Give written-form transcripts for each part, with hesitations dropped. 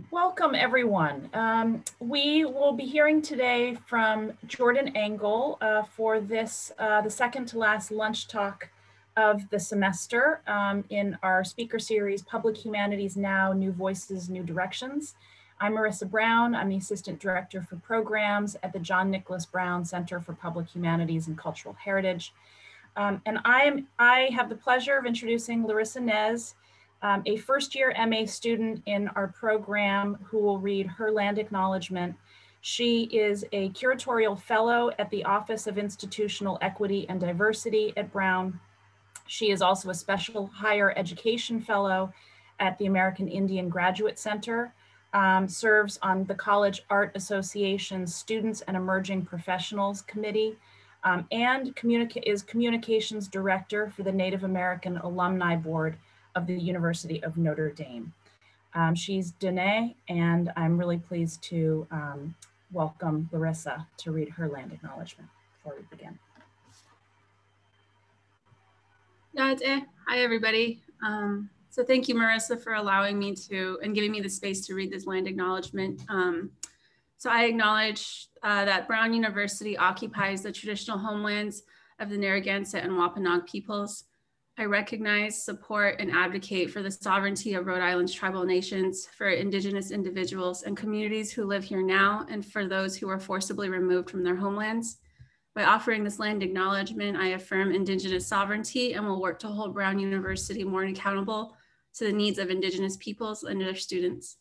Welcome, everyone. We will be hearing today from Jordan Engel for this, the second to last lunch talk of the semester in our speaker series, Public Humanities Now, New Voices, New Directions. I'm Marissa Brown. I'm the Assistant Director for Programs at the John Nicholas Brown Center for Public Humanities and Cultural Heritage. And I have the pleasure of introducing Larissa Nez, a first-year MA student in our program who will read her land acknowledgement. She is a curatorial fellow at the Office of Institutional Equity and Diversity at Brown. She is also a special higher education fellow at the American Indian Graduate Center, serves on the College Art Association's Students and Emerging Professionals Committee, and is communications director for the Native American Alumni Board of the University of Notre Dame. She's Dene, and I'm really pleased to welcome Larissa to read her land acknowledgement before we begin. Hi, everybody. So thank you, Marissa, for allowing me to and giving me the space to read this land acknowledgement. So I acknowledge that Brown University occupies the traditional homelands of the Narragansett and Wampanoag peoples. I recognize, support, and advocate for the sovereignty of Rhode Island's tribal nations, for Indigenous individuals and communities who live here now, and for those who were forcibly removed from their homelands. By offering this land acknowledgement, I affirm Indigenous sovereignty and will work to hold Brown University more accountable to the needs of Indigenous peoples and their students.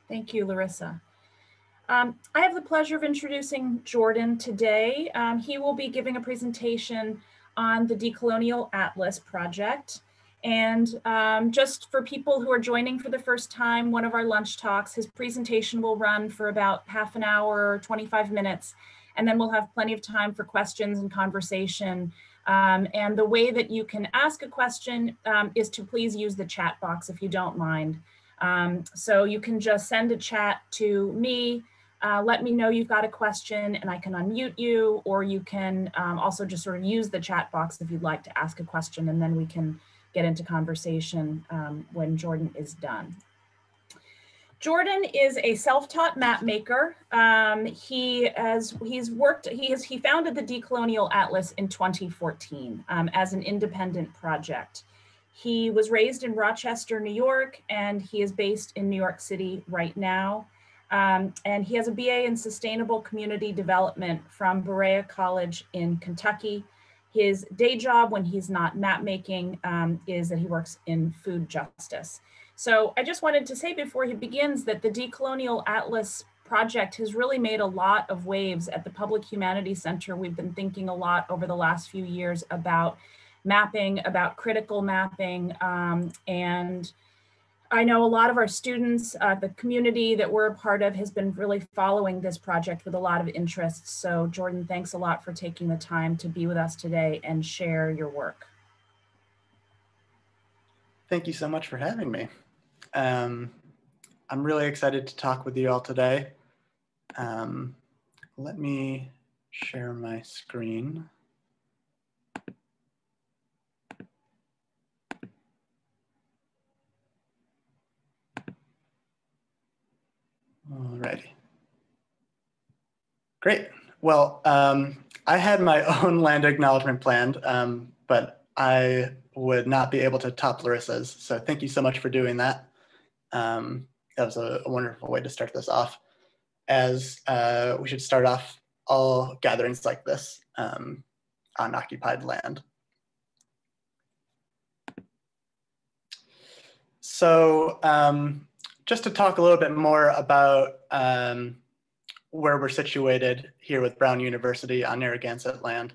Thank you, Larissa. I have the pleasure of introducing Jordan today. He will be giving a presentation on the Decolonial Atlas project. And just for people who are joining for the first time, one of our lunch talks, his presentation will run for about half an hour, 25 minutes, and then we'll have plenty of time for questions and conversation. And the way that you can ask a question is to please use the chat box if you don't mind. So you can just send a chat to me, let me know you've got a question and I can unmute you, or you can also just sort of use the chat box if you'd like to ask a question, and then we can get into conversation when Jordan is done. Jordan is a self-taught map maker. He founded the Decolonial Atlas in 2014 as an independent project. He was raised in Rochester, New York, and he is based in New York City right now. And he has a BA in Sustainable Community Development from Berea College in Kentucky. His day job when he's not map making is that he works in food justice. So I just wanted to say before he begins that the Decolonial Atlas project has really made a lot of waves at the Public Humanities Center. We've been thinking a lot over the last few years about mapping, about critical mapping, and I know a lot of our students, the community that we're a part of has been really following this project with a lot of interest. So Jordan, thanks a lot for taking the time to be with us today and share your work. Thank you so much for having me. I'm really excited to talk with you all today. Let me share my screen. Alrighty. Great. Well, I had my own land acknowledgement planned, but I would not be able to top Larissa's. So thank you so much for doing that. That was a wonderful way to start this off, as we should start off all gatherings like this on occupied land. So just to talk a little bit more about where we're situated here with Brown University on Narragansett land.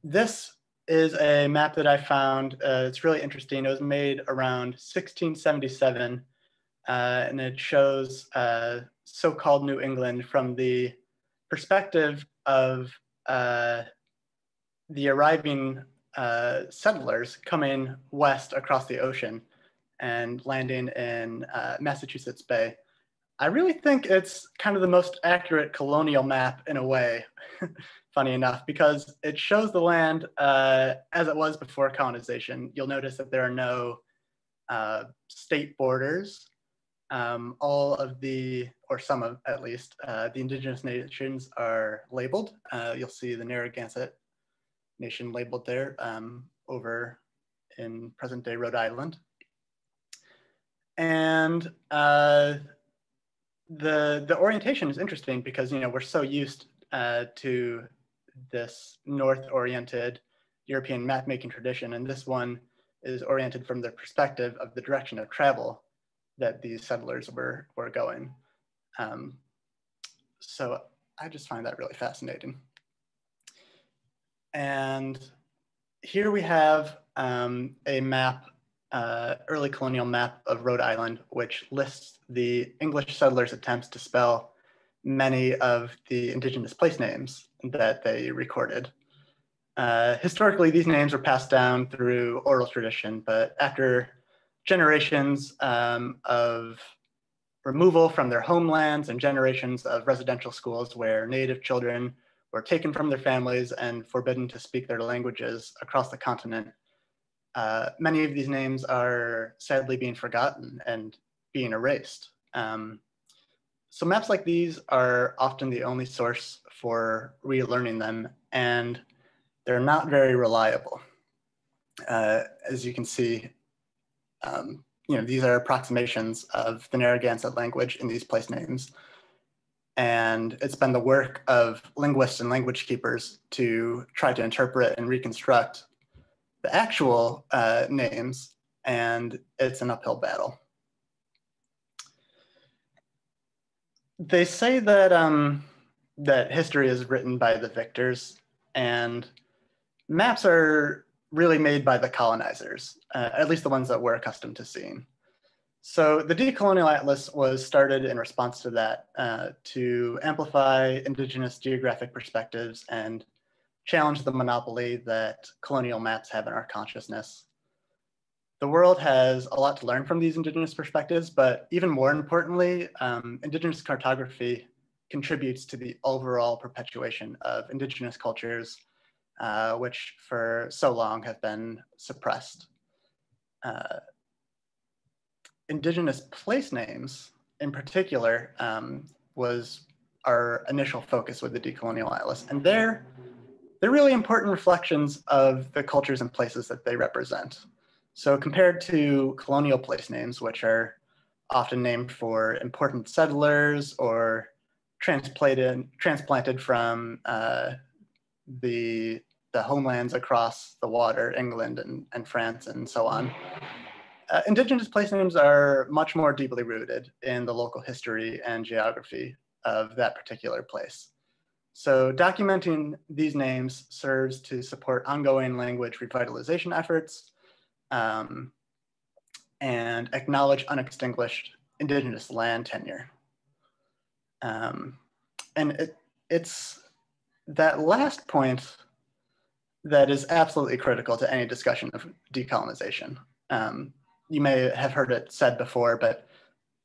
This is a map that I found. It's really interesting. It was made around 1677, and it shows so-called New England from the perspective of the arriving settlers coming west across the ocean and landing in Massachusetts Bay. I really think it's kind of the most accurate colonial map in a way. funny enough, because it shows the land as it was before colonization. You'll notice that there are no state borders. All of the, or some of at least, the indigenous nations are labeled. You'll see the Narragansett Nation labeled there over in present-day Rhode Island. And the orientation is interesting because, you know, we're so used to this north-oriented European map-making tradition, and this one is oriented from the perspective of the direction of travel that these settlers were going. So I just find that really fascinating. And here we have a map, early colonial map of Rhode Island, which lists the English settlers' attempts to spell many of the indigenous place names that they recorded. Historically, these names were passed down through oral tradition, but after generations of removal from their homelands and generations of residential schools where Native children were taken from their families and forbidden to speak their languages across the continent, many of these names are sadly being forgotten and being erased. So maps like these are often the only source for relearning them, and they're not very reliable. As you can see, you know, these are approximations of the Narragansett language in these place names. And it's been the work of linguists and language keepers to try to interpret and reconstruct the actual names, and it's an uphill battle. They say that, that history is written by the victors, and maps are really made by the colonizers, at least the ones that we're accustomed to seeing. So the Decolonial Atlas was started in response to that, to amplify indigenous geographic perspectives and challenge the monopoly that colonial maps have in our consciousness. The world has a lot to learn from these indigenous perspectives, but even more importantly, indigenous cartography contributes to the overall perpetuation of indigenous cultures, which for so long have been suppressed. Indigenous place names, in particular, was our initial focus with the Decolonial Atlas, and they're really important reflections of the cultures and places that they represent. So compared to colonial place names, which are often named for important settlers or transplanted from the homelands across the water, England and France and so on, indigenous place names are much more deeply rooted in the local history and geography of that particular place. So documenting these names serves to support ongoing language revitalization efforts and acknowledge unextinguished indigenous land tenure. And it's that last point that is absolutely critical to any discussion of decolonization. You may have heard it said before, but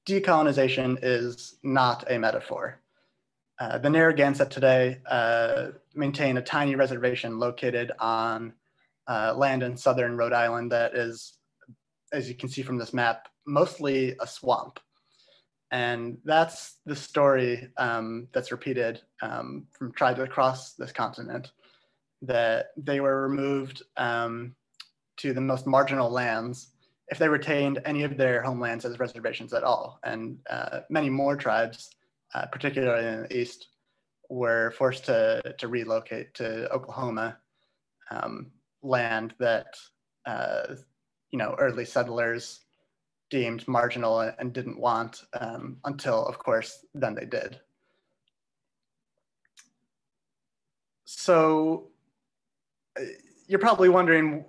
decolonization is not a metaphor. The Narragansett today maintain a tiny reservation located on land in southern Rhode Island that is, as you can see from this map, mostly a swamp. And that's the story that's repeated from tribes across this continent, that they were removed to the most marginal lands if they retained any of their homelands as reservations at all. And many more tribes, particularly in the East, were forced to relocate to Oklahoma, land that you know, early settlers deemed marginal and didn't want, until, of course, then they did. So you're probably wondering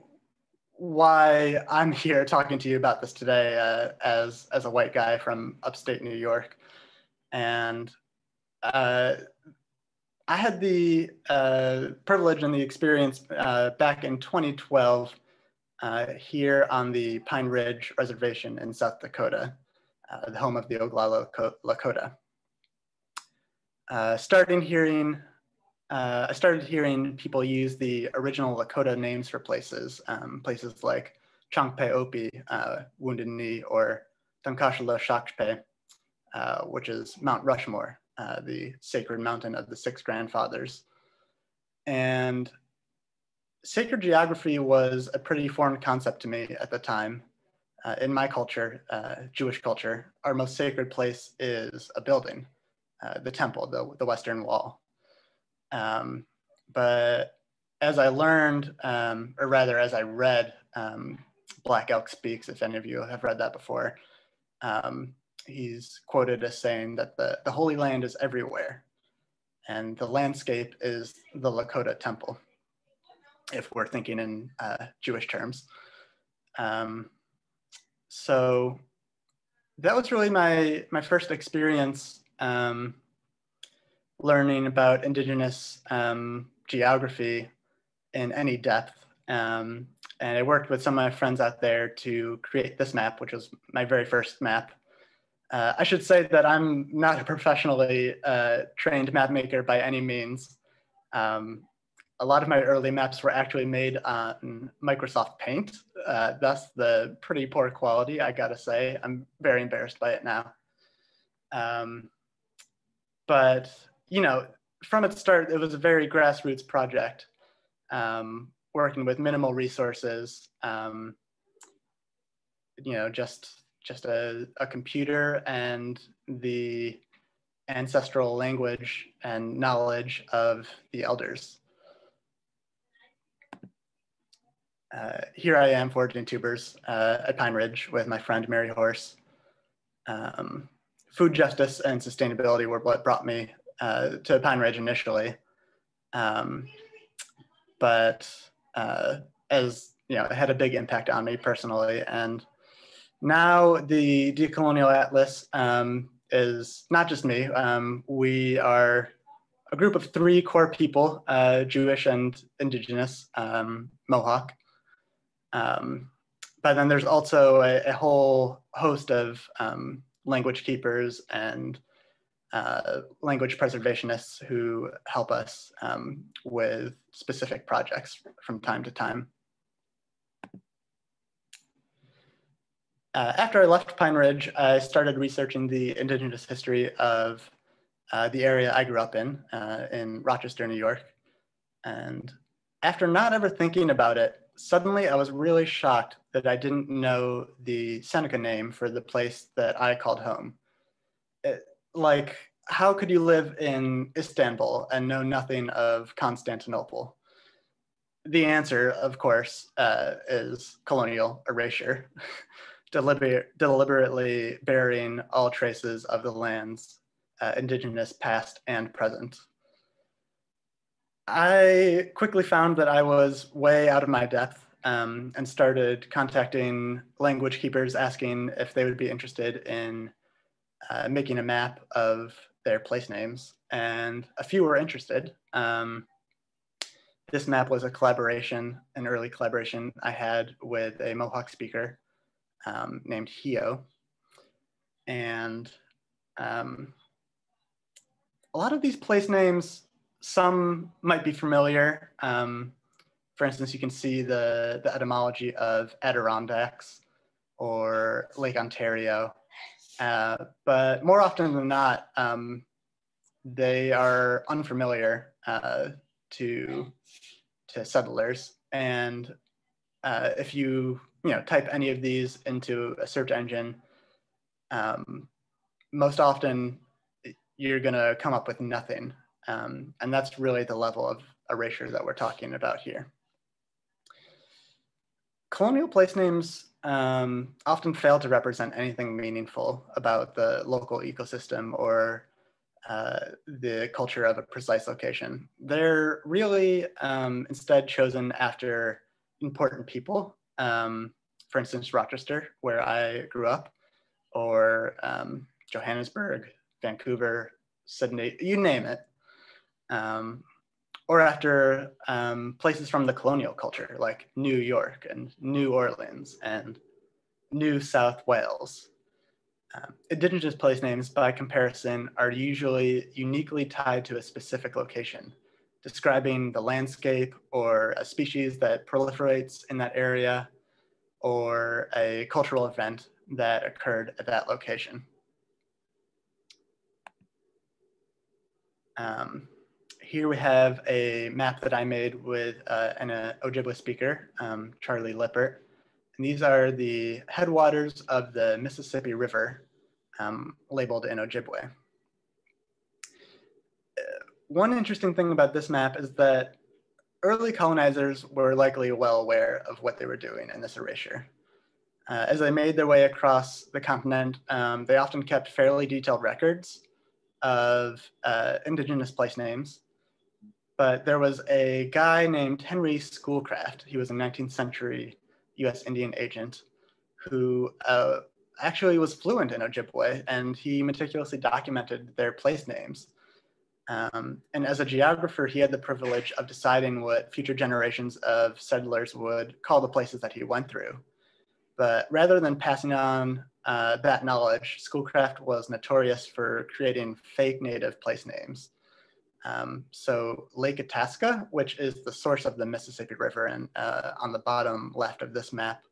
why I'm here talking to you about this today as a white guy from upstate New York. And I had the privilege and the experience back in 2012 here on the Pine Ridge Reservation in South Dakota, the home of the Oglala Lakota. Starting hearing I started hearing people use the original Lakota names for places, places like Changpe-Opi, Wounded Knee, or Tankashila Shakpe, which is Mount Rushmore, the sacred mountain of the six grandfathers. And sacred geography was a pretty foreign concept to me at the time. In my culture, Jewish culture, our most sacred place is a building, the temple, the Western Wall. But as I learned, or rather as I read Black Elk Speaks, if any of you have read that before, he's quoted as saying that the Holy Land is everywhere, and the landscape is the Lakota temple, if we're thinking in Jewish terms. So that was really my first experience learning about Indigenous geography in any depth. And I worked with some of my friends out there to create this map, which was my very first map. I should say that I'm not a professionally trained map maker by any means. A lot of my early maps were actually made on Microsoft Paint, thus the pretty poor quality, I gotta say. I'm very embarrassed by it now. But, you know, from its start, it was a very grassroots project, working with minimal resources, you know, just a computer and the ancestral language and knowledge of the elders. Here I am foraging tubers at Pine Ridge with my friend Mary Horse. Food justice and sustainability were what brought me to Pine Ridge initially. But as you know, it had a big impact on me personally. And now the Decolonial Atlas is not just me. We are a group of 3 core people, Jewish and Indigenous, Mohawk. But then there's also a whole host of language keepers and language preservationists who help us with specific projects from time to time. After I left Pine Ridge, I started researching the Indigenous history of the area I grew up in Rochester, New York. And after not ever thinking about it, suddenly I was really shocked that I didn't know the Seneca name for the place that I called home. Like, how could you live in Istanbul and know nothing of Constantinople? The answer, of course, is colonial erasure, deliberately burying all traces of the land's Indigenous past and present. I quickly found that I was way out of my depth and started contacting language keepers, asking if they would be interested in making a map of their place names. And a few were interested. This map was a collaboration, an early collaboration I had with a Mohawk speaker named Hio. And a lot of these place names, some might be familiar. For instance, you can see the etymology of Adirondacks or Lake Ontario. But more often than not, they are unfamiliar to settlers. And if you type any of these into a search engine, most often you're gonna come up with nothing. And that's really the level of erasure that we're talking about here. Colonial place names often fail to represent anything meaningful about the local ecosystem or the culture of a precise location. They're really instead chosen after important people. For instance, Rochester, where I grew up, or Johannesburg, Vancouver, Sydney, you name it. Or after places from the colonial culture, like New York and New Orleans and New South Wales. Indigenous place names, by comparison, are usually uniquely tied to a specific location, describing the landscape or a species that proliferates in that area or a cultural event that occurred at that location. Here we have a map that I made with an Ojibwe speaker, Charlie Lippert. And these are the headwaters of the Mississippi River, labeled in Ojibwe. One interesting thing about this map is that early colonizers were likely well aware of what they were doing in this erasure. As they made their way across the continent, they often kept fairly detailed records of indigenous place names. But there was a guy named Henry Schoolcraft. He was a 19th century US Indian agent who actually was fluent in Ojibwe, and he meticulously documented their place names. And as a geographer, he had the privilege of deciding what future generations of settlers would call the places that he went through. But rather than passing on that knowledge, Schoolcraft was notorious for creating fake native place names. So Lake Itasca, which is the source of the Mississippi River, and on the bottom left of this map,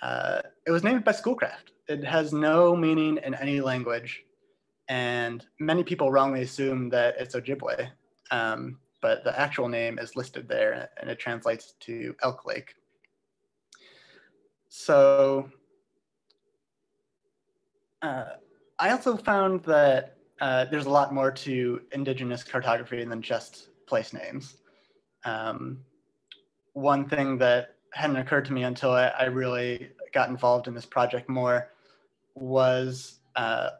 it was named by Schoolcraft. It has no meaning in any language, and many people wrongly assume that it's Ojibwe, but the actual name is listed there, and it translates to Elk Lake. So I also found that there's a lot more to Indigenous cartography than just place names. One thing that hadn't occurred to me until I really got involved in this project more was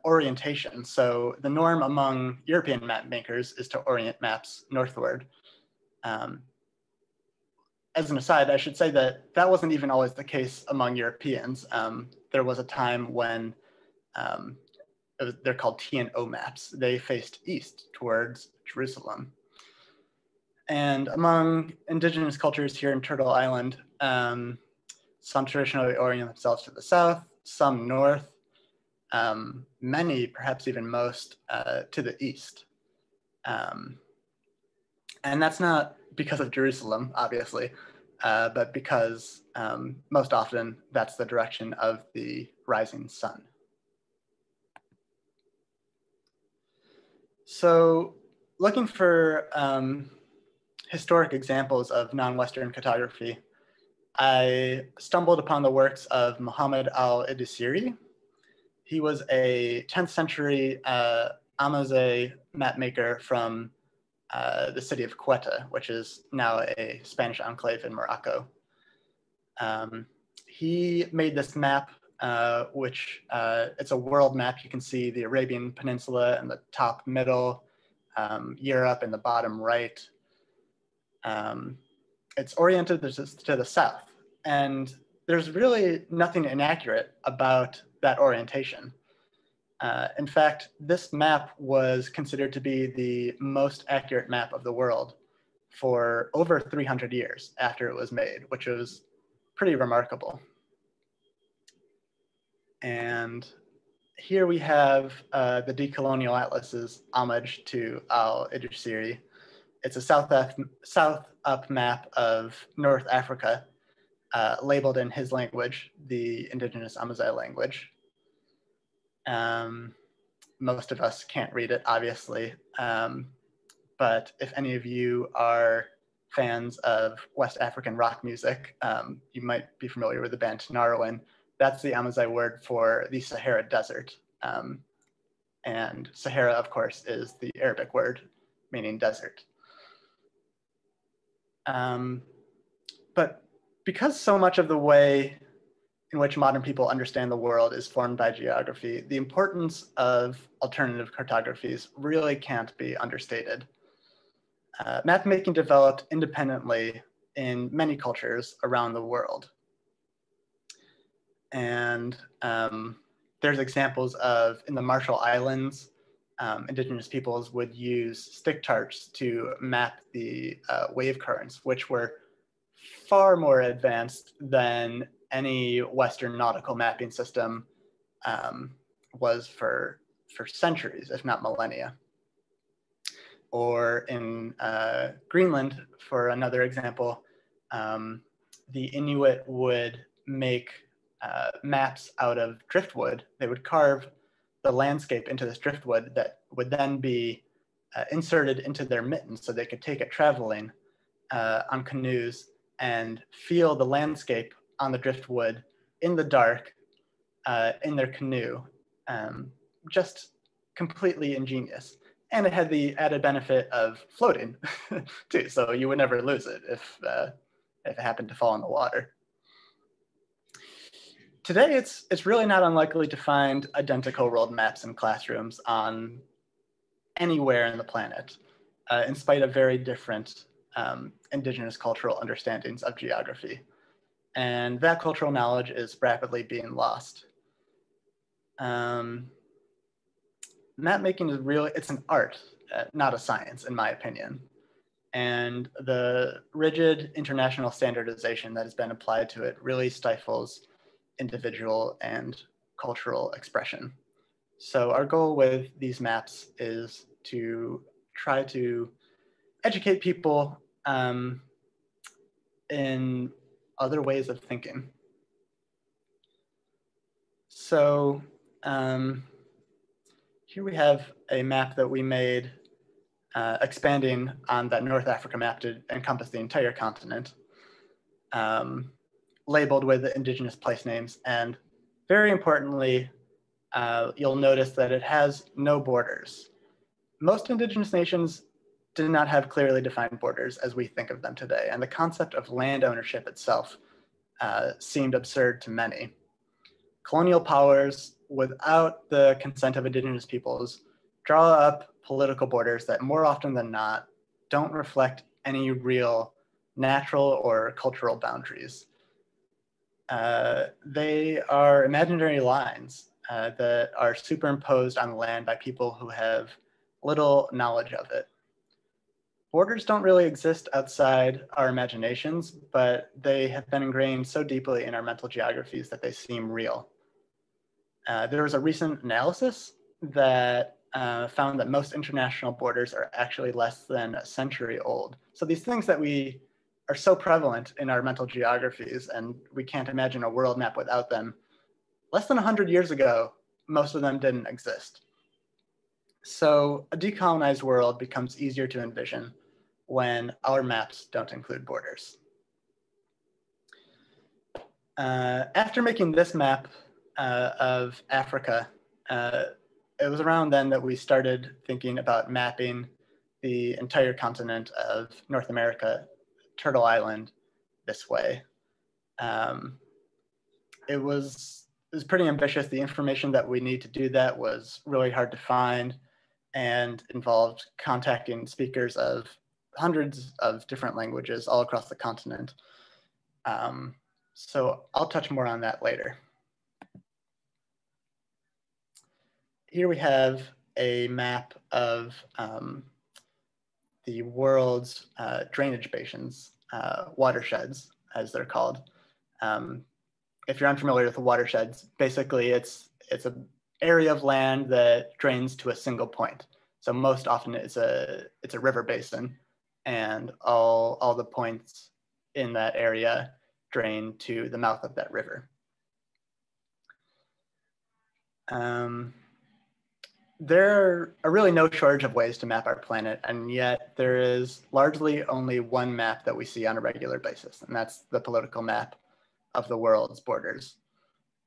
orientation. So the norm among European map makers is to orient maps northward. As an aside, I should say that that wasn't even always the case among Europeans. There was a time when they're called T&O maps. They faced east towards Jerusalem. And among indigenous cultures here in Turtle Island, some traditionally orient themselves to the south, some north, many, perhaps even most, to the east. And that's not because of Jerusalem, obviously, but because most often that's the direction of the rising sun. So looking for historic examples of non-Western cartography, I stumbled upon the works of Muhammad Al-Adisiri. He was a 10th century Amazigh mapmaker from the city of Quetta, which is now a Spanish enclave in Morocco. He made this map, which it's a world map. You can see the Arabian Peninsula in the top middle, Europe in the bottom right. It's oriented to the south, and there's really nothing inaccurate about that orientation. In fact, this map was considered to be the most accurate map of the world for over 300 years after it was made, which was pretty remarkable. And here we have the Decolonial Atlas's homage to Al-Adisiri. It's a south up map of North Africa, labeled in his language, the Indigenous Amazigh language. Most of us can't read it, obviously, but if any of you are fans of West African rock music, you might be familiar with the band Narwin. That's the Amazigh word for the Sahara Desert. And Sahara, of course, is the Arabic word meaning desert. But because so much of the way in which modern people understand the world is formed by geography, the importance of alternative cartographies really can't be understated. Mapmaking developed independently in many cultures around the world. And there's examples of, in the Marshall Islands, indigenous peoples would use stick charts to map the wave currents, which were far more advanced than any Western nautical mapping system was for centuries, if not millennia. Or in Greenland, for another example, the Inuit would make maps out of driftwood. They would carve the landscape into this driftwood that would then be inserted into their mittens so they could take it traveling on canoes and feel the landscape on the driftwood in the dark in their canoe. Just completely ingenious. And it had the added benefit of floating too, so you would never lose it if it happened to fall in the water. Today, it's really not unlikely to find identical world maps in classrooms on anywhere in the planet, in spite of very different indigenous cultural understandings of geography. And that cultural knowledge is rapidly being lost. Map making is really, it's an art, not a science, in my opinion. And the rigid international standardization that has been applied to it really stifles individual and cultural expression. So our goal with these maps is to try to educate people in other ways of thinking. So here we have a map that we made expanding on that North Africa map to encompass the entire continent, labeled with the indigenous place names. And very importantly, you'll notice that it has no borders. Most indigenous nations did not have clearly defined borders as we think of them today. And the concept of land ownership itself seemed absurd to many. Colonial powers, without the consent of indigenous peoples, draw up political borders that more often than not don't reflect any real natural or cultural boundaries. They are imaginary lines that are superimposed on the land by people who have little knowledge of it. Borders don't really exist outside our imaginations, but they have been ingrained so deeply in our mental geographies that they seem real. There was a recent analysis that found that most international borders are actually less than a century old. So these things that we are so prevalent in our mental geographies, and we can't imagine a world map without them, less than 100 years ago, most of them didn't exist. So a decolonized world becomes easier to envision when our maps don't include borders. After making this map of Africa, it was around then that we started thinking about mapping the entire continent of North America, Turtle Island, this way. It was pretty ambitious. The information that we need to do that was really hard to find and involved contacting speakers of hundreds of different languages all across the continent. So I'll touch more on that later. Here we have a map of the world's drainage basins, watersheds, as they're called. If you're unfamiliar with the watersheds, basically it's an area of land that drains to a single point. So most often it's a river basin, and all the points in that area drain to the mouth of that river. There are really no shortage of ways to map our planet, and yet there is largely only one map that we see on a regular basis, and that's the political map of the world's borders.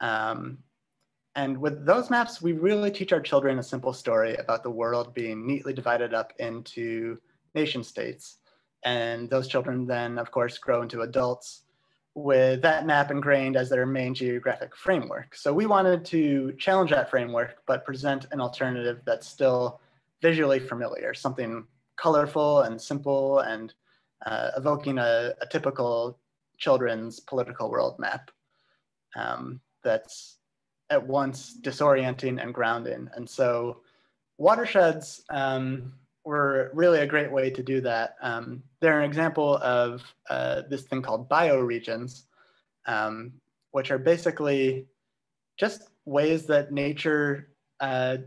And with those maps, we really teach our children a simple story about the world being neatly divided up into nation states. And those children then, of course, grow into adults with that map ingrained as their main geographic framework. So we wanted to challenge that framework, but present an alternative that's still visually familiar, something colorful and simple and evoking a typical children's political world map that's at once disorienting and grounding. And so watersheds were really a great way to do that. They're an example of this thing called bioregions, which are basically just ways that nature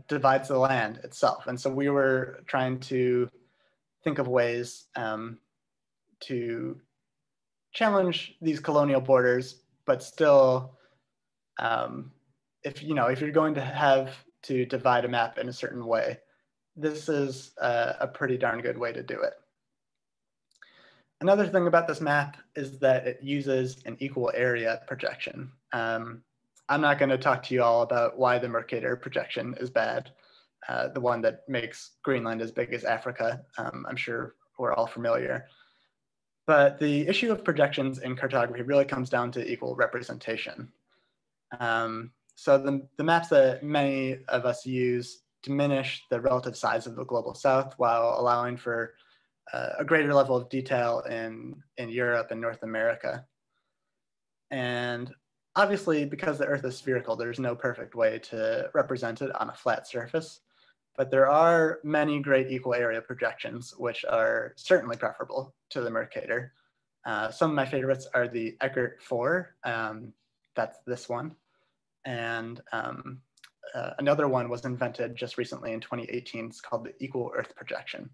divides the land itself. And so we were trying to think of ways to challenge these colonial borders, but still, if you're going to have to divide a map in a certain way, this is a pretty darn good way to do it. Another thing about this map is that it uses an equal area projection. I'm not going to talk to you all about why the Mercator projection is bad, the one that makes Greenland as big as Africa. I'm sure we're all familiar. But the issue of projections in cartography really comes down to equal representation. So the maps that many of us use diminish the relative size of the global south while allowing for a greater level of detail in Europe and North America. And obviously, because the Earth is spherical, there's no perfect way to represent it on a flat surface. But there are many great equal area projections, which are certainly preferable to the Mercator. Some of my favorites are the Eckert 4, that's this one. And another one was invented just recently in 2018. It's called the Equal Earth Projection.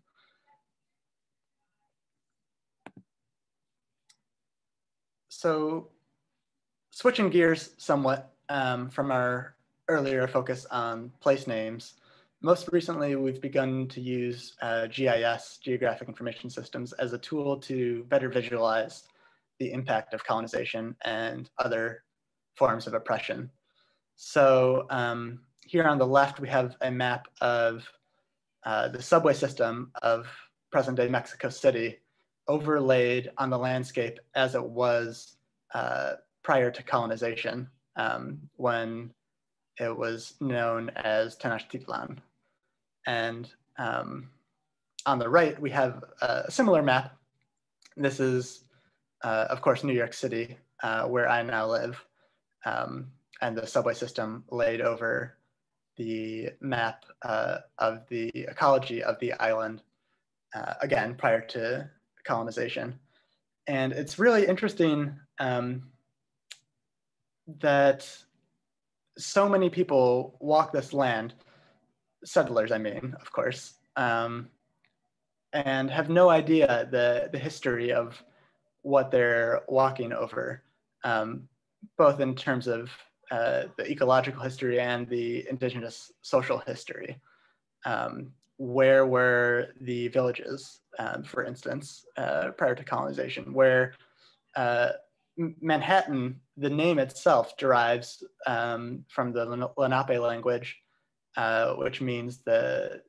So switching gears somewhat from our earlier focus on place names, most recently we've begun to use GIS, Geographic Information Systems, as a tool to better visualize the impact of colonization and other forms of oppression. So here on the left, we have a map of the subway system of present-day Mexico City, overlaid on the landscape as it was prior to colonization, when it was known as Tenochtitlan. And on the right, we have a similar map. This is, of course, New York City, where I now live, and the subway system laid over the map of the ecology of the island, again, prior to colonization. And it's really interesting that so many people walk this land, settlers, I mean, of course, and have no idea the history of what they're walking over, both in terms of the ecological history and the indigenous social history. Where were the villages, for instance, prior to colonization, where Manhattan, the name itself derives from the Lenape language, which means the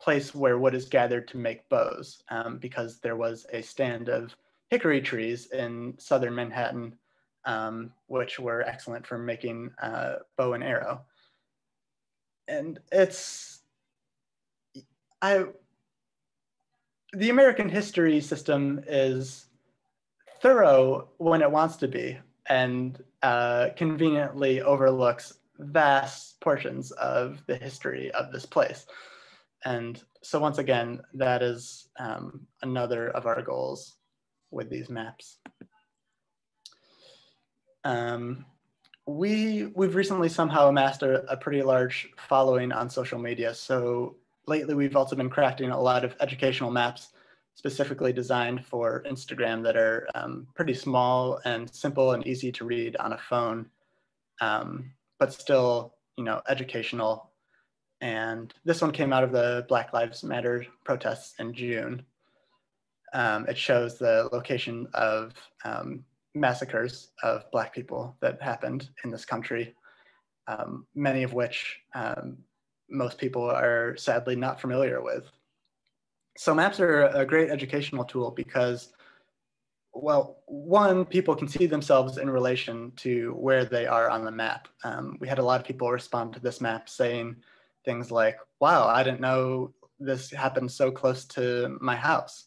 place where wood is gathered to make bows, because there was a stand of hickory trees in southern Manhattan, which were excellent for making bow and arrow. And the American history system is thorough when it wants to be, and conveniently overlooks vast portions of the history of this place. And so once again, that is another of our goals with these maps. We've recently somehow amassed a pretty large following on social media. So lately we've also been crafting a lot of educational maps specifically designed for Instagram that are pretty small and simple and easy to read on a phone, but still, educational. And this one came out of the Black Lives Matter protests in June. It shows the location of massacres of Black people that happened in this country, many of which most people are sadly not familiar with. So maps are a great educational tool because, well, one, people can see themselves in relation to where they are on the map. We had a lot of people respond to this map saying things like, wow, I didn't know this happened so close to my house.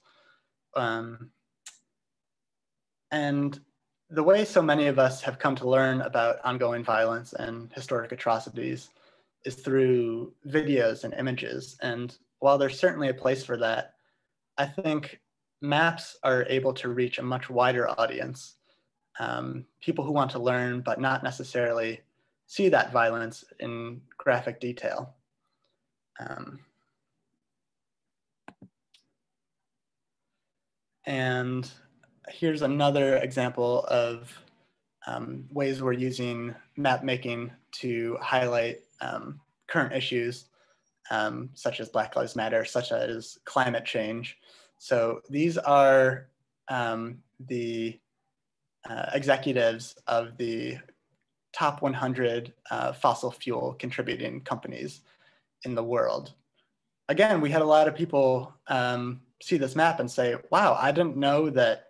And the way so many of us have come to learn about ongoing violence and historic atrocities is through videos and images. And while there's certainly a place for that, I think maps are able to reach a much wider audience, people who want to learn but not necessarily see that violence in graphic detail. And here's another example of ways we're using map making to highlight current issues, such as Black Lives Matter, such as climate change. So these are the executives of the top 100 fossil fuel contributing companies in the world. Again, we had a lot of people see this map and say, wow, I didn't know that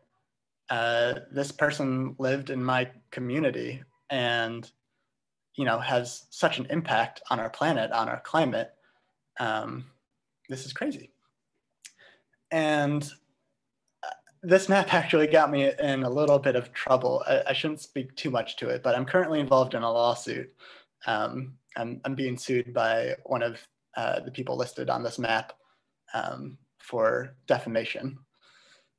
this person lived in my community and, you know, has such an impact on our planet, on our climate. This is crazy. And this map actually got me in a little bit of trouble. I shouldn't speak too much to it, but I'm currently involved in a lawsuit. I'm being sued by one of the people listed on this map for defamation.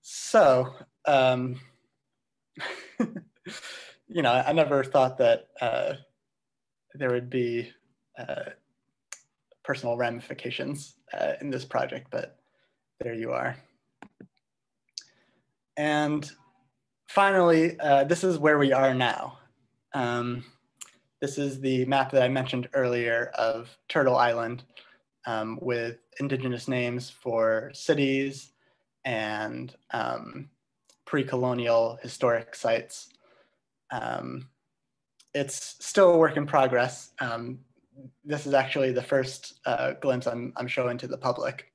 So, you know, I never thought that there would be personal ramifications in this project, but there you are. And finally, this is where we are now. This is the map that I mentioned earlier of Turtle Island with Indigenous names for cities and pre-colonial historic sites. It's still a work in progress. This is actually the first glimpse I'm showing to the public.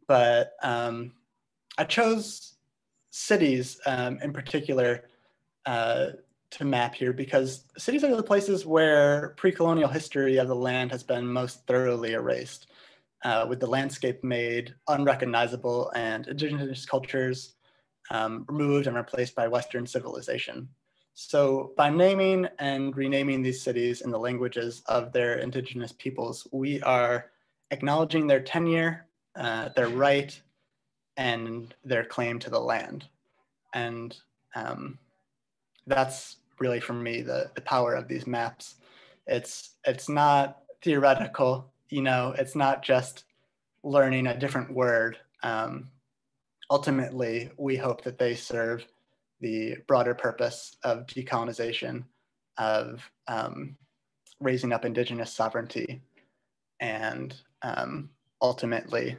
But I chose cities in particular to map here because cities are the places where pre-colonial history of the land has been most thoroughly erased, with the landscape made unrecognizable and indigenous cultures removed and replaced by Western civilization. So by naming and renaming these cities in the languages of their indigenous peoples, we are acknowledging their tenure, their right, and their claim to the land. And that's really, for me, the power of these maps. It's not theoretical, you know, it's not just learning a different word. Ultimately, we hope that they serve the broader purpose of decolonization, of raising up indigenous sovereignty, and ultimately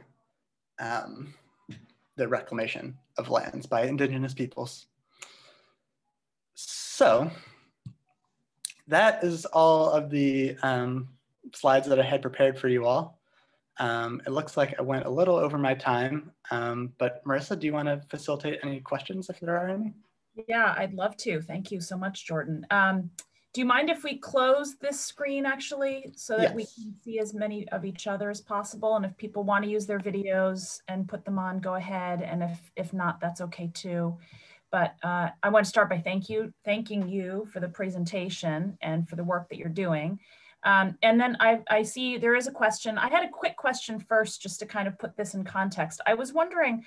the reclamation of lands by indigenous peoples. So that is all of the slides that I had prepared for you all. It looks like I went a little over my time, but Marissa, do you want to facilitate any questions if there are any? Yeah, I'd love to. Thank you so much, Jordan. Do you mind if we close this screen actually so that we can see as many of each other as possible? And if people want to use their videos and put them on, go ahead. And if not, that's okay too. But I want to start by thanking you for the presentation and for the work that you're doing. And then I see there is a question. I had a quick question first, just to kind of put this in context. I was wondering,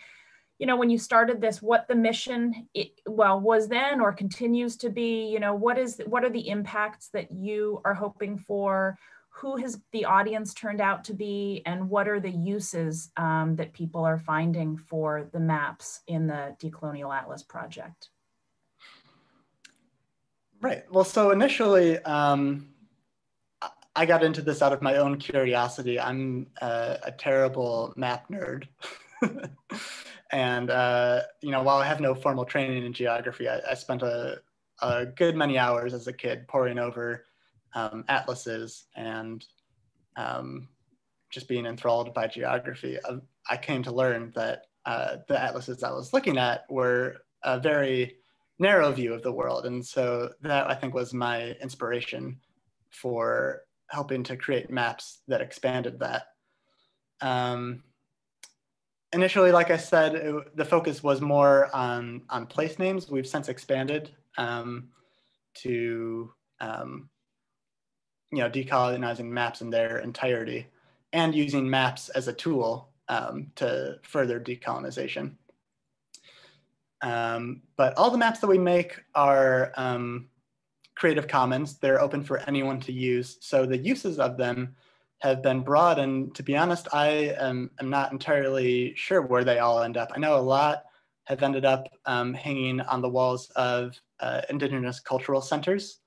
you know, when you started this, what the mission was then or continues to be, you know, what are the impacts that you are hoping for? Who has the audience turned out to be, and what are the uses that people are finding for the maps in the Decolonial Atlas project? Right. Well, so initially, I got into this out of my own curiosity. I'm a terrible map nerd. And, you know, while I have no formal training in geography, I spent a good many hours as a kid poring over atlases and just being enthralled by geography. I came to learn that the atlases I was looking at were a very narrow view of the world. And so that, I think, was my inspiration for helping to create maps that expanded that. Initially, like I said, the focus was more on place names. We've since expanded to you know, decolonizing maps in their entirety and using maps as a tool to further decolonization. But all the maps that we make are Creative Commons. They're open for anyone to use. So the uses of them have been brought, and to be honest, I am not entirely sure where they all end up. I know a lot have ended up hanging on the walls of Indigenous cultural centers,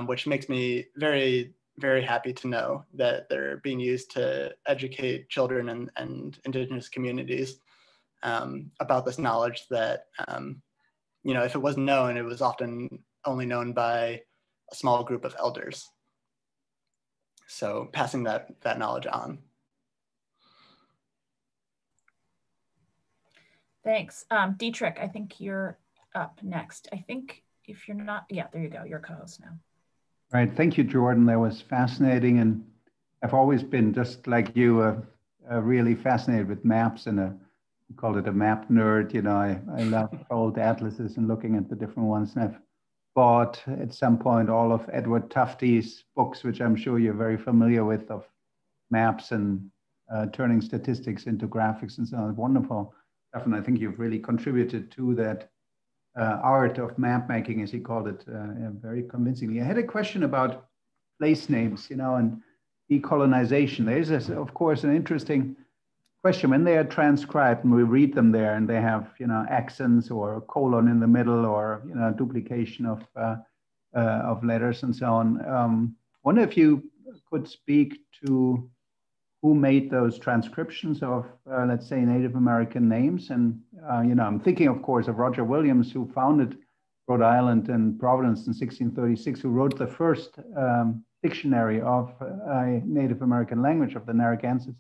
which makes me very, very happy to know that they're being used to educate children and Indigenous communities about this knowledge that, you know, if it wasn't known, it was often only known by a small group of elders. So passing that knowledge on. Thanks. Dietrich, I think you're up next. I think if you're not, yeah, there you go. You're co-host now. Right. Thank you, Jordan. That was fascinating. And I've always been, just like you, really fascinated with maps and call it a map nerd. You know, I love old atlases and looking at the different ones. And I've bought at some point all of Edward Tufte's books, which I'm sure you're very familiar with, of maps and turning statistics into graphics and so on. Wonderful stuff. And I think you've really contributed to that art of map making, as he called it, very convincingly. I had a question about place names, you know, and decolonization. There's, of course, an interesting question when they are transcribed and we read them there and they have, you know, accents or a colon in the middle or, you know, duplication of letters and so on. Wonder if you could speak to who made those transcriptions of, let's say, Native American names. And, you know, I'm thinking, of course, of Roger Williams, who founded Rhode Island and Providence in 1636, who wrote the first dictionary of Native American language of the Narragansets.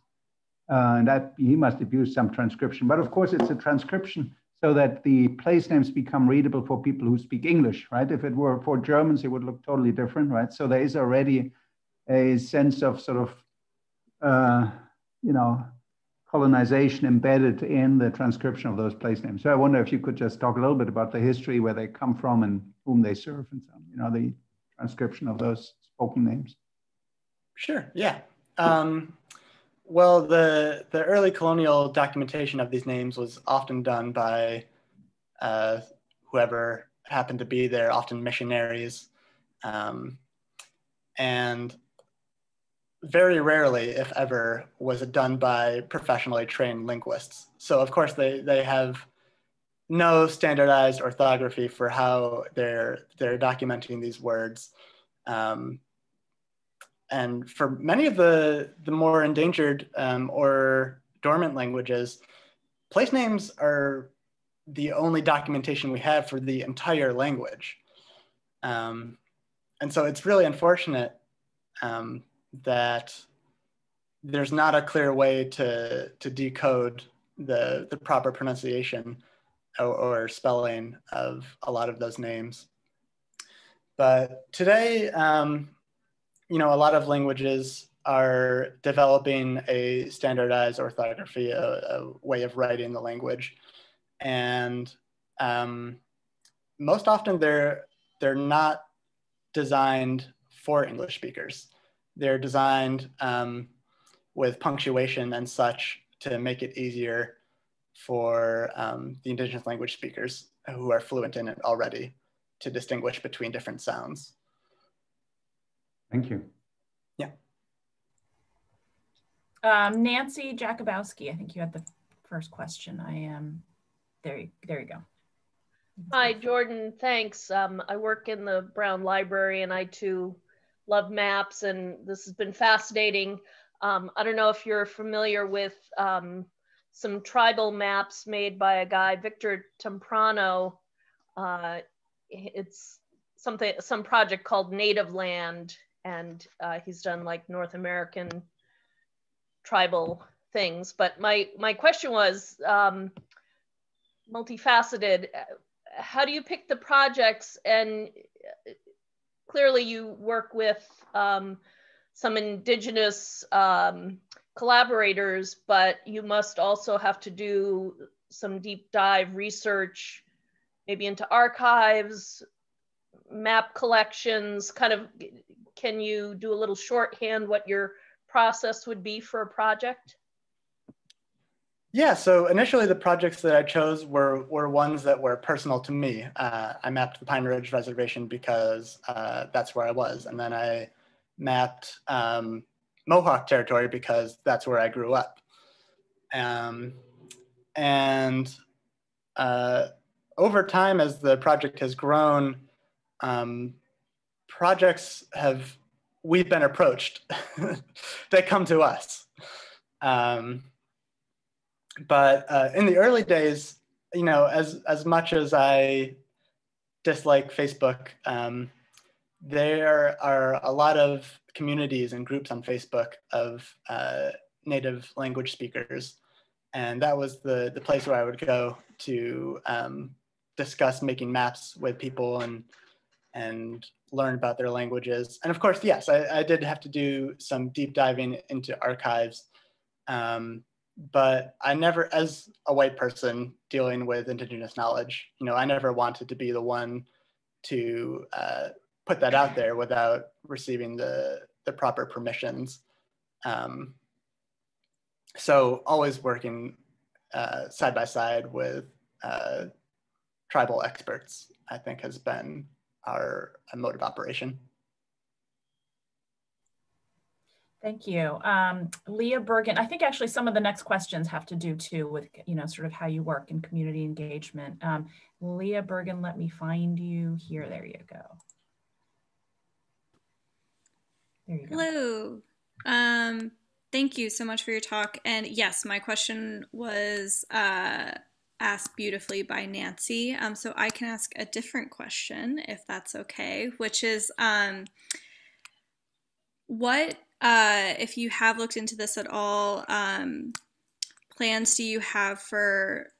And that he must have used some transcription. But of course, it's a transcription so that the place names become readable for people who speak English, right? If it were for Germans, it would look totally different, right? So there is already a sense of sort of, you know, colonization embedded in the transcription of those place names. So I wonder if you could just talk a little bit about the history, where they come from and whom they serve and so on, you know, the transcription of those spoken names. Sure, yeah. Well, the early colonial documentation of these names was often done by whoever happened to be there, often missionaries. And very rarely, if ever, was it done by professionally trained linguists. So of course they have no standardized orthography for how they're documenting these words. And for many of the more endangered or dormant languages, place names are the only documentation we have for the entire language. And so it's really unfortunate that there's not a clear way to decode the proper pronunciation or spelling of a lot of those names. But today, you know, a lot of languages are developing a standardized orthography, a way of writing the language. And most often they're not designed for English speakers. They're designed with punctuation and such to make it easier for the Indigenous language speakers who are fluent in it already to distinguish between different sounds. Thank you. Yeah. Nancy Jakubowski, I think you had the first question. There you go. Hi, Jordan, thanks. I work in the Brown Library and I too love maps, and this has been fascinating. I don't know if you're familiar with some tribal maps made by a guy, Victor Temprano. It's some project called Native Land, and he's done like North American tribal things. But my question was multifaceted. How do you pick the projects? And clearly you work with some Indigenous collaborators, but you must also have to do some deep dive research, maybe into archives, map collections. Kind of, can you do a little shorthand what your process would be for a project? Yeah, so initially the projects that I chose were ones that were personal to me. I mapped the Pine Ridge Reservation because that's where I was. And then I mapped Mohawk territory because that's where I grew up. And over time, as the project has grown, we've been approached. They come to us. But in the early days, you know, as much as I dislike Facebook, there are a lot of communities and groups on Facebook of native language speakers. And that was the place where I would go to discuss making maps with people and learn about their languages. And of course, yes, I did have to do some deep diving into archives. But I never, as a white person dealing with Indigenous knowledge, you know, I never wanted to be the one to put that out there without receiving the proper permissions. So always working side by side with tribal experts, I think, has been our mode of operation. Thank you. Leah Bergen, I think actually some of the next questions have to do too with, you know, sort of how you work in community engagement. Leah Bergen, let me find you here. There you go. There you go. Hello. Thank you so much for your talk. And yes, my question was asked beautifully by Nancy. So I can ask a different question if that's okay, which is what, if you have looked into this at all, plans do you have for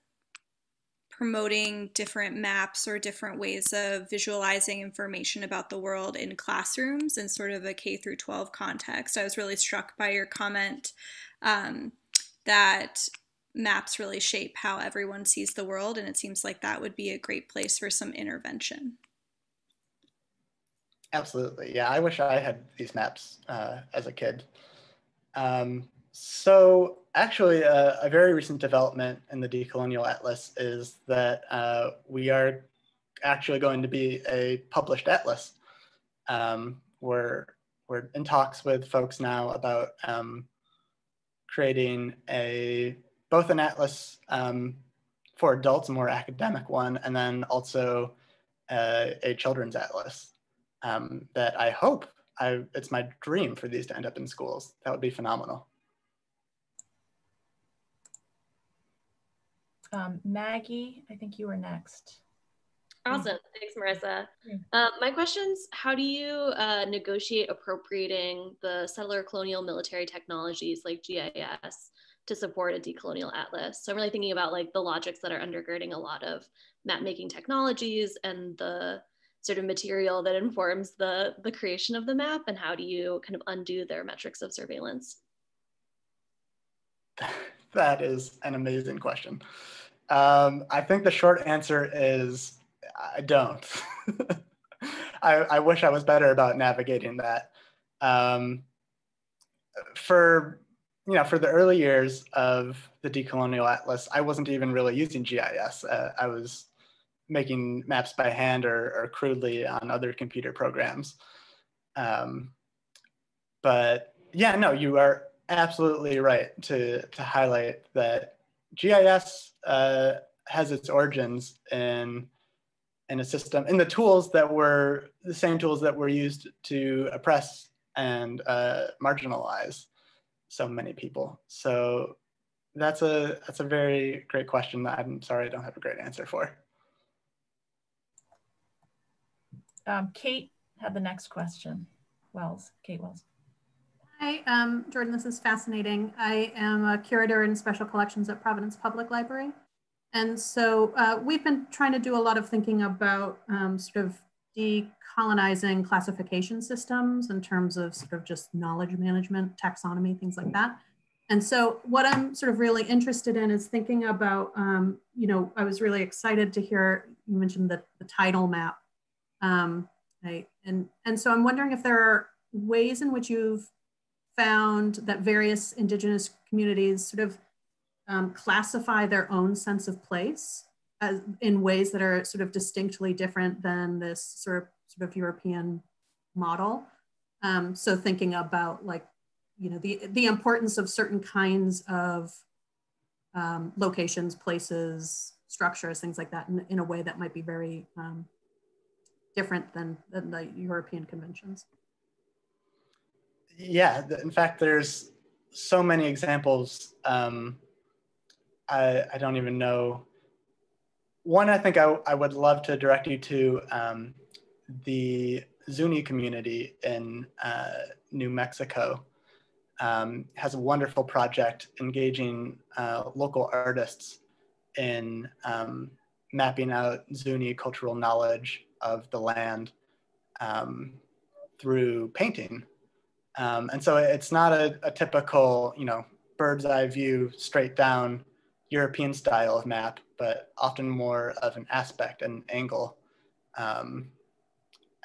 promoting different maps or different ways of visualizing information about the world in classrooms in sort of a K through 12 context? I was really struck by your comment that maps really shape how everyone sees the world, and it seems like that would be a great place for some intervention. Absolutely, yeah, I wish I had these maps as a kid. So actually, a very recent development in the Decolonial Atlas is that we are actually going to be a published atlas. We're in talks with folks now about creating both an atlas for adults, a more academic one, and then also a children's atlas that I hope, it's my dream for these to end up in schools. That would be phenomenal. Maggie, I think you were next. Awesome, thanks Marissa. My question's, how do you negotiate appropriating the settler colonial military technologies like GIS to support a decolonial atlas? So I'm really thinking about like the logics that are undergirding a lot of map making technologies and the sort of material that informs the creation of the map, and how do you kind of undo their metrics of surveillance? That is an amazing question. I think the short answer is I don't. I wish I was better about navigating that. For the early years of the Decolonial Atlas, I wasn't even really using GIS. I was making maps by hand or crudely on other computer programs. But yeah, no, you are absolutely right to highlight that GIS has its origins in a system, in the tools that were the same tools that were used to oppress and marginalize so many people. So that's a very great question that I'm sorry I don't have a great answer for. Kate had the next question. Kate Wells. Hi, Jordan, this is fascinating. I am a curator in special collections at Providence Public Library. And so we've been trying to do a lot of thinking about sort of decolonizing classification systems in terms of sort of just knowledge management, taxonomy, things like that. And so what I'm sort of really interested in is thinking about, I was really excited to hear you mentioned the title map. And so I'm wondering if there are ways in which you've found that various Indigenous communities sort of classify their own sense of place in ways that are sort of distinctly different than this sort of European model. So thinking about like you know, the importance of certain kinds of locations, places, structures, things like that in a way that might be very different than the European conventions. Yeah, in fact, there's so many examples. I don't even know. One, I think I would love to direct you to the Zuni community in New Mexico. Has a wonderful project engaging local artists in mapping out Zuni cultural knowledge of the land through painting. And so it's not a typical, you know, bird's eye view, straight down European style of map, but often more of an aspect, an angle,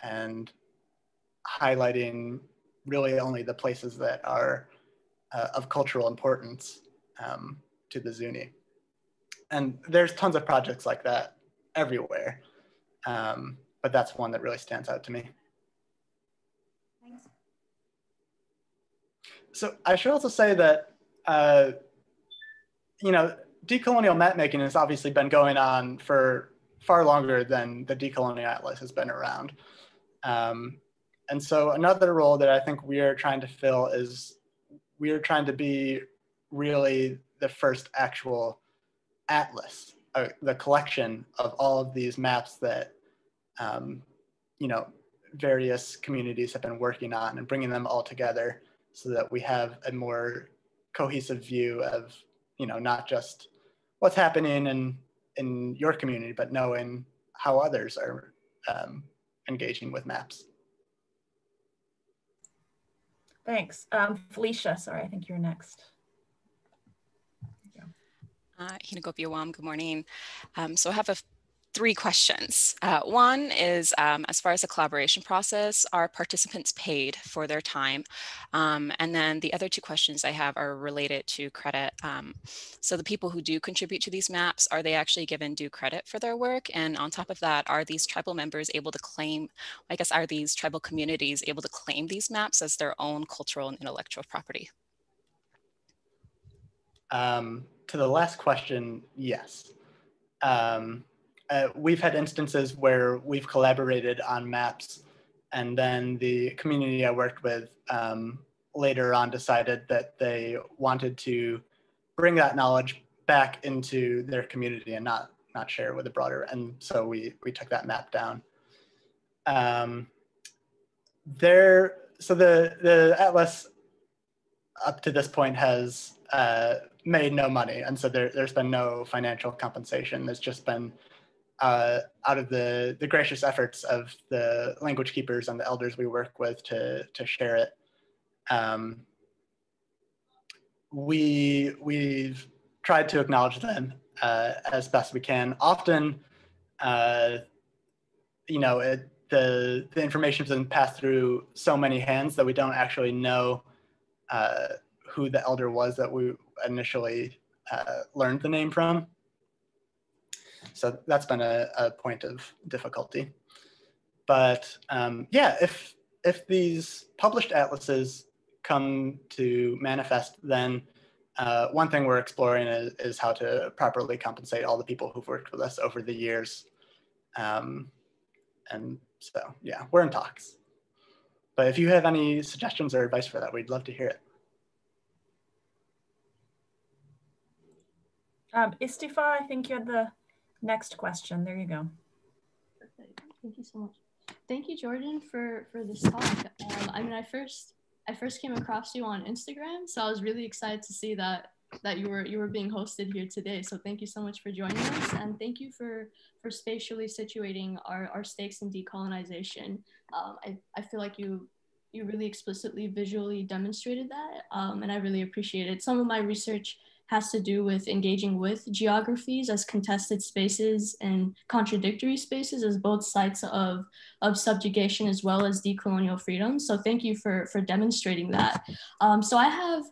and highlighting really only the places that are of cultural importance to the Zuni. And there's tons of projects like that everywhere, but that's one that really stands out to me. Thanks. So I should also say that, you know, decolonial mapmaking has obviously been going on for far longer than the Decolonial Atlas has been around. And so another role that I think we are trying to fill is we are trying to be really the first actual atlas, the collection of all of these maps that, you know, various communities have been working on, and bringing them all together so that we have a more cohesive view of, you know, not just what's happening in your community, but knowing how others are engaging with maps. Thanks. Felicia, sorry, I think you're next. Hinagopia, good morning. So I have three questions. One is, as far as the collaboration process, are participants paid for their time? And then the other two questions I have are related to credit. So the people who do contribute to these maps, are they actually given due credit for their work? And on top of that, are these tribal members able to claim, I guess, are these tribal communities able to claim these maps as their own cultural and intellectual property? To the last question, yes. We've had instances where we've collaborated on maps, and then the community I worked with later on decided that they wanted to bring that knowledge back into their community and not share it with the broader. And so we took that map down. So the Atlas up to this point has made no money, and so there's been no financial compensation. There's just been out of the gracious efforts of the language keepers and the elders we work with to share it. We've tried to acknowledge them as best we can. Often, you know, the information's been passed through so many hands that we don't actually know who the elder was that we initially learned the name from. So that's been a point of difficulty. But yeah, if these published atlases come to manifest, then one thing we're exploring is how to properly compensate all the people who've worked with us over the years. And so, yeah, we're in talks. But if you have any suggestions or advice for that, we'd love to hear it. Istifa, I think you had the next question. There you go. Perfect. Thank you so much. Thank you, Jordan, for this talk. I mean, I first came across you on Instagram, so I was really excited to see that you were being hosted here today. So thank you so much for joining us, and thank you for spatially situating our stakes in decolonization. I feel like you really explicitly visually demonstrated that, and I really appreciate it. Some of my research has to do with engaging with geographies as contested spaces and contradictory spaces as both sites of subjugation as well as decolonial freedom. So thank you for demonstrating that. So I have,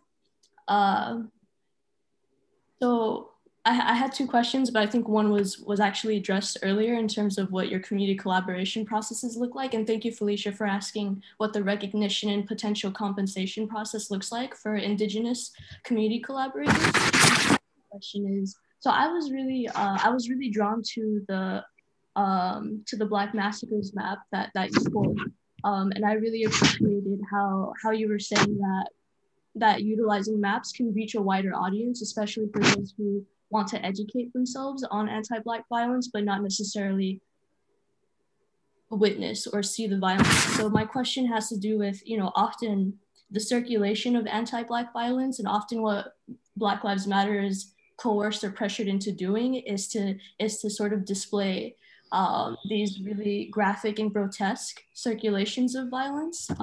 so I had two questions, but I think one was actually addressed earlier in terms of what your community collaboration processes look like. And thank you, Felicia, for asking what the recognition and potential compensation process looks like for Indigenous community collaborators. The question is, so I was really drawn to the Black Massacres map that you pulled, and I really appreciated how you were saying that utilizing maps can reach a wider audience, especially for those who want to educate themselves on anti-Black violence, but not necessarily witness or see the violence. So my question has to do with, often the circulation of anti-Black violence, and often what Black Lives Matter is coerced or pressured into doing is to sort of display these really graphic and grotesque circulations of violence. So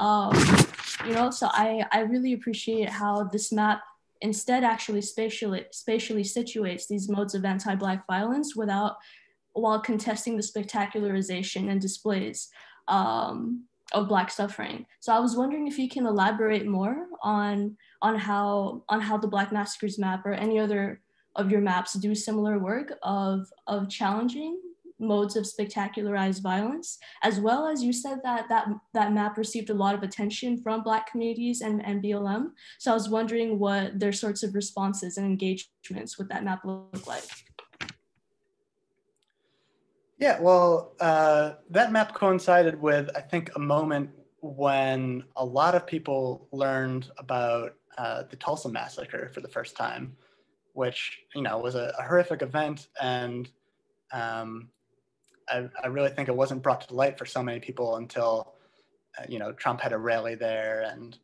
I really appreciate how this map instead actually spatially situates these modes of anti-Black violence while contesting the spectacularization and displays of Black suffering. So I was wondering if you can elaborate more on how the Black Massacres map or any other of your maps do similar work of challenging modes of spectacularized violence, as well as you said that map received a lot of attention from Black communities and BLM. So I was wondering what their sorts of responses and engagements with that map look like. Yeah, well, that map coincided with, I think, a moment when a lot of people learned about the Tulsa massacre for the first time, which, was a horrific event. And I really think it wasn't brought to light for so many people until, Trump had a rally there. And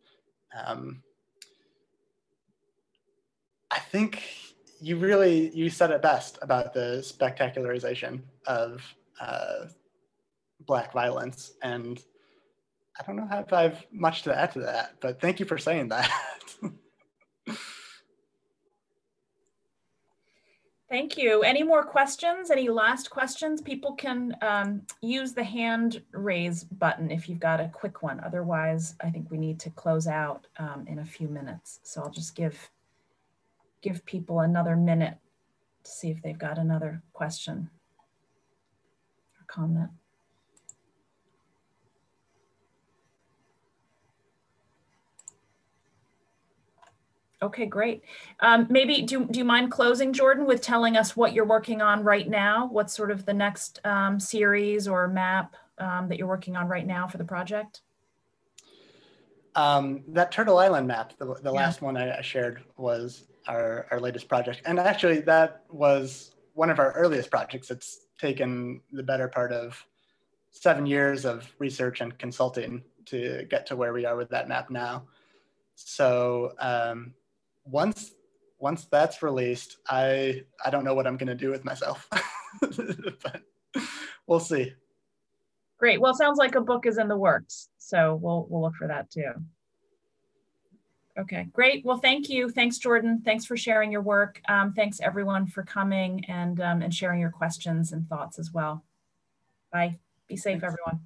I think you said it best about the spectacularization of Black violence. And I don't know if I have much to add to that, but thank you for saying that. Thank you. Any more questions? Any last questions? People can use the hand raise button if you've got a quick one. Otherwise, I think we need to close out in a few minutes. So I'll just give people another minute to see if they've got another question or comment. Okay, great. Maybe do you mind closing, Jordan, with telling us what you're working on right now? What's sort of the next series or map that you're working on right now for the project? That Turtle Island map, the last one I shared, was our latest project. And actually that was one of our earliest projects. It's taken the better part of 7 years of research and consulting to get to where we are with that map now. So once that's released, I don't know what I'm going to do with myself, but we'll see. Great. Well, it sounds like a book is in the works, so we'll look for that too. Okay, great. Well, thank you. Thanks, Jordan. Thanks for sharing your work. Thanks everyone for coming and sharing your questions and thoughts as well. Bye. Be safe, everyone.